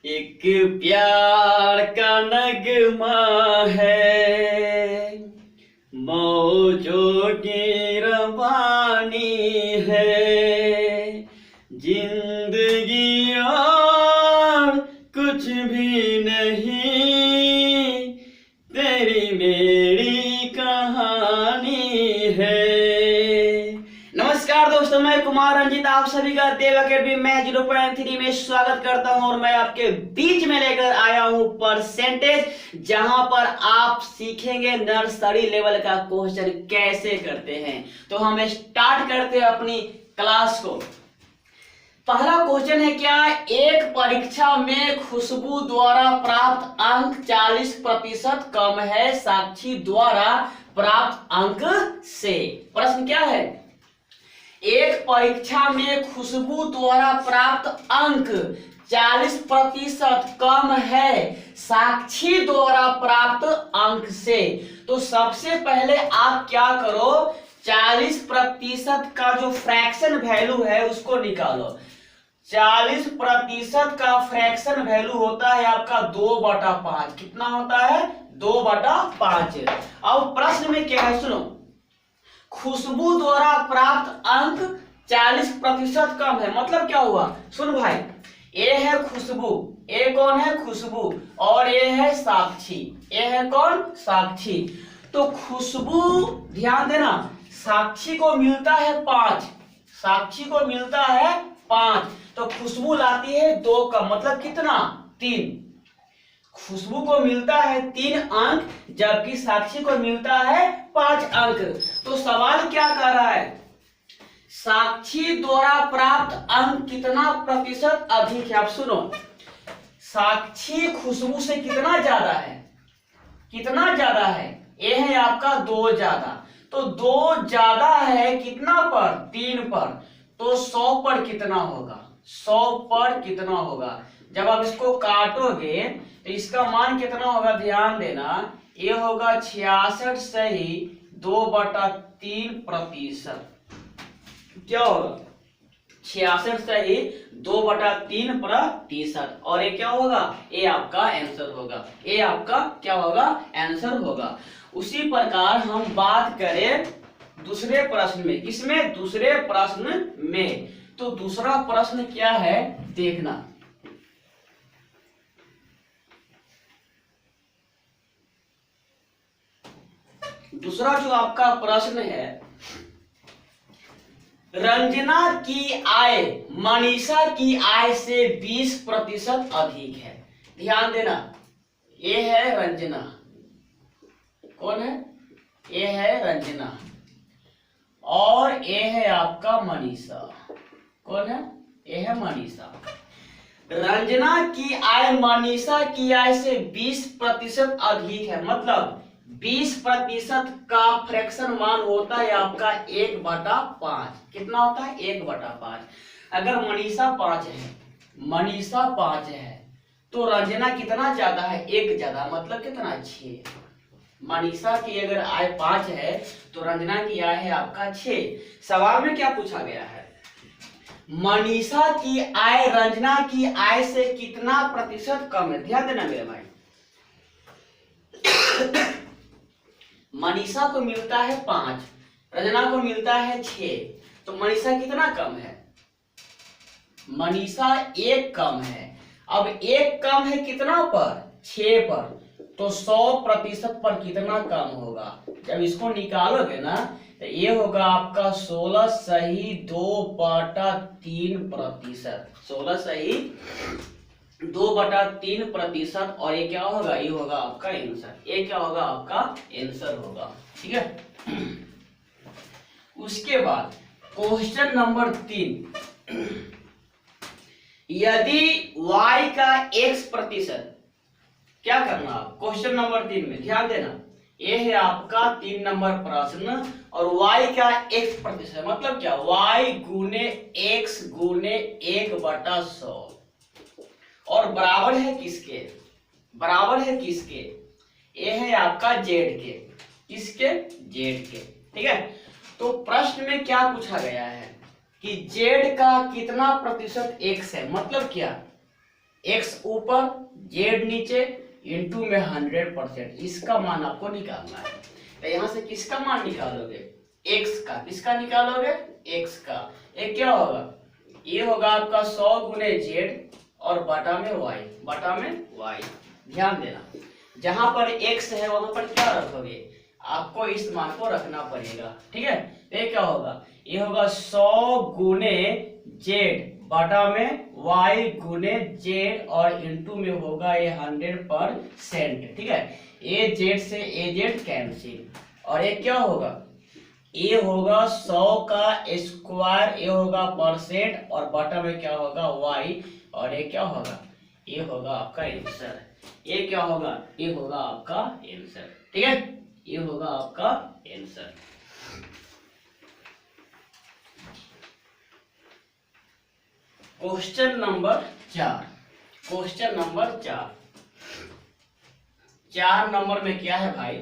एक प्यार का नगमा है, मौजों की रवानी है, जिंदगी और कुछ भी नहीं, तेरी मेरी कहानी है। नमस्कार दोस्तों, मैं कुमार रंजीत आप सभी का देव अकेडमी में 0.3 में स्वागत करता हूं और मैं आपके बीच में लेकर आया हूं परसेंटेज, जहां पर आप सीखेंगे नर्सरी लेवल का क्वेश्चन कैसे करते हैं। तो हम स्टार्ट करते हैं अपनी क्लास को। पहला क्वेश्चन है क्या, एक परीक्षा में खुशबू द्वारा प्राप्त अंक 40% कम है साक्षी द्वारा प्राप्त अंक से। प्रश्न क्या है, एक परीक्षा में खुशबू द्वारा प्राप्त अंक 40% कम है साक्षी द्वारा प्राप्त अंक से। तो सबसे पहले आप क्या करो, 40% का जो फ्रैक्शन वैल्यू है उसको निकालो। 40% का फ्रैक्शन वैल्यू होता है आपका 2/5। कितना होता है? 2/5। अब प्रश्न में क्या है सुनो, खुशबू द्वारा प्राप्त अंक 40% कम है, मतलब क्या हुआ? सुन भाई, ए है खुशबू, ए कौन है? खुशबू, और ए है साक्षी। ए है कौन? साक्षी। तो खुशबू, ध्यान देना, साक्षी को मिलता है 5, साक्षी को मिलता है 5, तो खुशबू लाती है 2 का, मतलब कितना? 3। खुशबू को मिलता है 3 अंक, जबकि साक्षी को मिलता है 5 अंक। तो सवाल क्या कर रहा है, साक्षी द्वारा प्राप्त अंक कितना प्रतिशत अधिक है? आप सुनो, साक्षी खुशबू से कितना ज्यादा है? कितना ज्यादा है? ये है आपका 2 ज्यादा। तो 2 ज्यादा है कितना पर? 3 पर। तो 100 पर कितना होगा? 100 पर कितना होगा? जब आप इसको काटोगे तो इसका मान कितना होगा? ध्यान देना, ये होगा 66 सही 2/3%। क्या होगा? 66 सही 2/3%। और ये क्या होगा? ये आपका आंसर होगा। ये आपका क्या होगा? आंसर होगा। उसी प्रकार हम बात करें दूसरे प्रश्न में। किसमें? दूसरे प्रश्न में। तो दूसरा प्रश्न क्या है देखना। दूसरा जो आपका प्रश्न है, रंजना की आय मनीषा की आय से 20% अधिक है। ध्यान देना, ये है रंजना, कौन है? ये है रंजना, और ये है आपका मनीषा, कौन है? ये है मनीषा। रंजना की आय मनीषा की आय से 20% अधिक है, मतलब 20% का फ्रैक्शन मान होता है आपका 1/5। कितना होता है? 1/5। अगर मनीषा 5 है, मनीषा 5 है, तो रंजना कितना ज्यादा है? 1 ज्यादा, मतलब कितना? 6। मनीषा की अगर आय 5 है तो रंजना की आय है आपका 6। सवाल में क्या पूछा गया है, मनीषा की आय रंजना की आय से कितना प्रतिशत कम है? ध्यान देना मेरे भाई, मनीषा को मिलता है 5, रंजना को मिलता है 6, तो मनीषा कितना कम है? मनीषा 1 कम है। अब 1 कम है कितना पर? 6 पर। तो 100% पर कितना कम होगा? जब इसको निकालोगे ना तो ये होगा आपका 16 सही 2/3%। 16 सही 2/3%। और ये क्या होगा? ये होगा आपका आंसर। ये क्या होगा? आपका आंसर होगा। ठीक है। उसके बाद क्वेश्चन नंबर 3, यदि y का x%, क्या करना आप क्वेश्चन नंबर 3 में? ध्यान देना, ये है आपका 3 नंबर प्रश्न, और y का x%, मतलब क्या? y गुने x गुने 1/100, और बराबर है किसके? बराबर है किसके? ये है आपका z के। किसके? z के। ठीक है। तो प्रश्न में क्या पूछा गया है कि z का कितना प्रतिशत x है, मतलब क्या? x ऊपर z नीचे इंटू में 100%, इसका मान आपको निकालना है। तो यहाँ से किसका मान निकालोगे? x का। किसका निकालोगे? x का। ये क्या होगा? ये होगा आपका 100 गुने z और बटा में y, बटा में y। ध्यान देना, जहां पर x है वहां पर क्या रखोगे? आपको इस मान को रखना पड़ेगा, ठीक है। ये क्या होगा? ये होगा 100 गुने z बटा में y गुने z और इंटू में होगा ये 100%, ठीक है। ए जेड से ए जेड कैंसिल, और ये क्या होगा? ये होगा 100 का स्क्वायर, ये होगा परसेंट, और बटा में क्या होगा? y, और ये क्या होगा? ये होगा आपका आंसर। ये क्या होगा? ये होगा आपका आंसर, ठीक है। ये होगा आपका answer. Question number 4। Question number 4 number में क्या है भाई?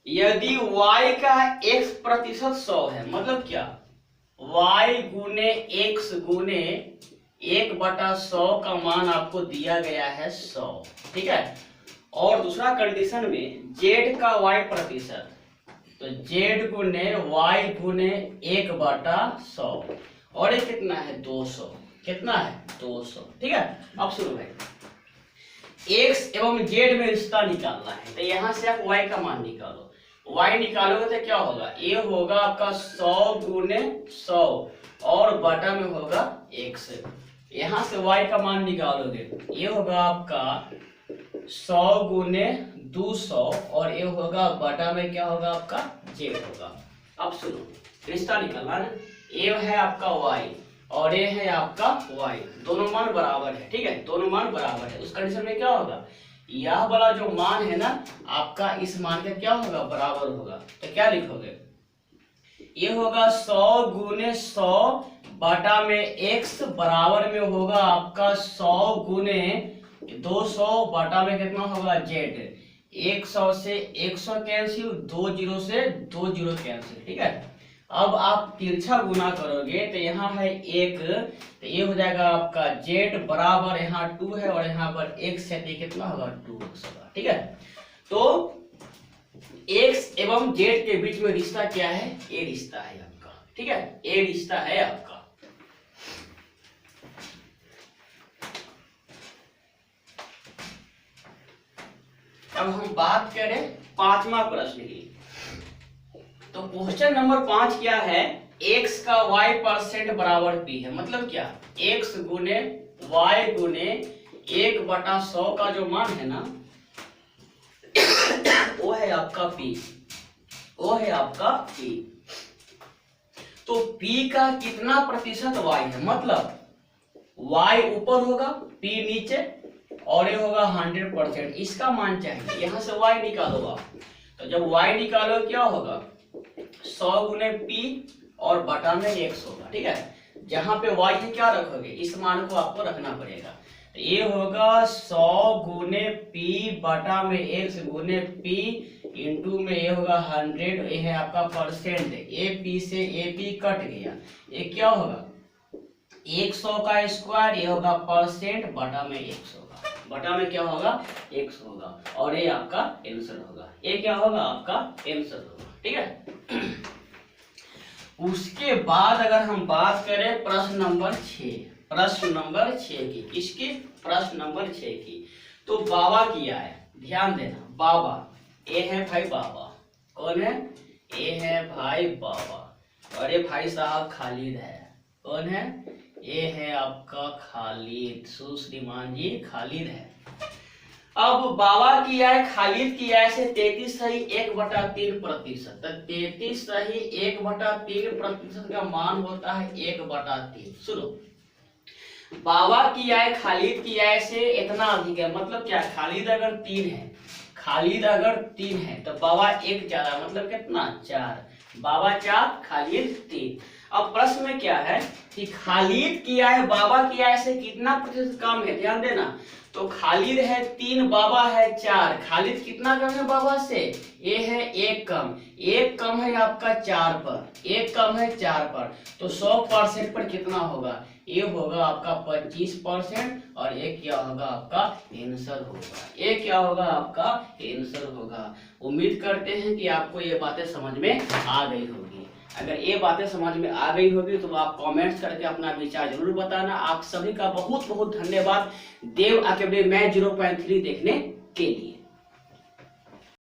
यदि y का x% 100 है, मतलब क्या? y गुने x गुने 1/100 का मान आपको दिया गया है 100, ठीक है। और दूसरा कंडीशन में z का y%, तो z गुने y गुने 1/100, और ये कितना है? 200। कितना है? 200, ठीक है। अब शुरू भाई, x एवं z में रिश्ता निकालना है, तो यहाँ से आप y का मान निकालो। y निकालोगे तो क्या होगा? ये होगा आपका 100 गुने 100 और बटा में होगा x। यहाँ से y का मान निकालोगे, ये होगा आपका 100 गुने 200 और ये होगा बटा में क्या होगा? आपका z होगा। अब सुनो, रिश्ता निकालना है। ये है आपका y और ये है आपका y, दोनों मान बराबर है, ठीक है। दोनों मान बराबर है, उस कंडीशन में क्या होगा? यह वाला जो मान है ना आपका, इस मान का क्या होगा? बराबर होगा। तो क्या लिखोगे? ये होगा 100 गुने 100 बटा में x बराबर में होगा आपका 100 गुने 200 बटा में कितना होगा? z। 100 से 100 कैंसिल, 20 से 20 कैंसिल, ठीक है। अब आप तिरछा गुना करोगे तो यहाँ है 1, तो ये हो जाएगा आपका z बराबर, यहाँ 2 है और यहाँ पर x है, तो कितना होगा? 2x होगा, ठीक है। तो x एवं z के बीच में रिश्ता क्या है? ये रिश्ता है आपका, ठीक है। ये रिश्ता है आपका। अब हम बात करें 5वां प्रश्न की, तो क्वेश्चन नंबर 5 क्या है? x का y% बराबर p है, मतलब क्या? x गुने y गुने 1/100 का जो मान है ना वो है आपका p, वो है आपका p। तो p का कितना प्रतिशत y है? मतलब y ऊपर होगा, p नीचे, और ये होगा 100%, इसका मान चाहिए। यहाँ से y निकालो आप, तो जब y निकालो क्या होगा? 100 गुने p और बटा में x होगा, ठीक है। जहां पे y है क्या रखोगे? इस मान को आपको रखना पड़ेगा। तो ये होगा 100 गुने p बटा में x गुने p इंटू में ये होगा 100, ये है आपका परसेंट। ए p से ए p कट गया, ये क्या होगा? 100 का स्क्वायर, ये होगा परसेंट बटा में x होगा, बटा में क्या होगा? x होगा, और ये आपका आंसर होगा। ये क्या होगा? आपका आंसर होगा, ठीक है। उसके बाद अगर हम बात करें प्रश्न नंबर 6, प्रश्न नंबर 6 की, किसकी? प्रश्न नंबर 6 की। तो बाबा किया है, ध्यान देना, बाबा, ये है भाई बाबा, कौन है? ये है भाई बाबा, और ये भाई साहब खालिद है, कौन है? ये है आपका खालिद, सुश्रीमान जी खालिद है। अब बाबा किया है, खालिद किया है से 33 सही 1/3%, 33 सही 1/3% का मान होता है 1/3। सुनो, बाबा किया है, खालिद किया है से इतना अधिक है, मतलब क्या? खालिद अगर 3 है, खालिद अगर 3 है तो बाबा 1 ज्यादा, मतलब कितना? 4। बाबा 4, खालिद 3। अब प्रश्न में क्या है कि खालिद किया है, बाबा किया है से कितना प्रतिशत कम है? ध्यान देना, तो खालिद है 3, बाबा है 4, खालिद कितना कम है बाबा से? ये है 1 कम, 1 कम है आपका 4 पर, 1 कम है 4 पर, तो 100% पर कितना होगा? ये होगा आपका 25% और ये क्या होगा आपका आंसर होगा, ये क्या होगा आपका आंसर होगा। उम्मीद करते हैं कि आपको ये बातें समझ में आ गई होगी। अगर ये बातें समझ में आ गई होगी तो आप कमेंट्स करके अपना विचार जरूर बताना। आप सभी का बहुत बहुत धन्यवाद देव अकेडमी मैथ 0.3 देखने के लिए।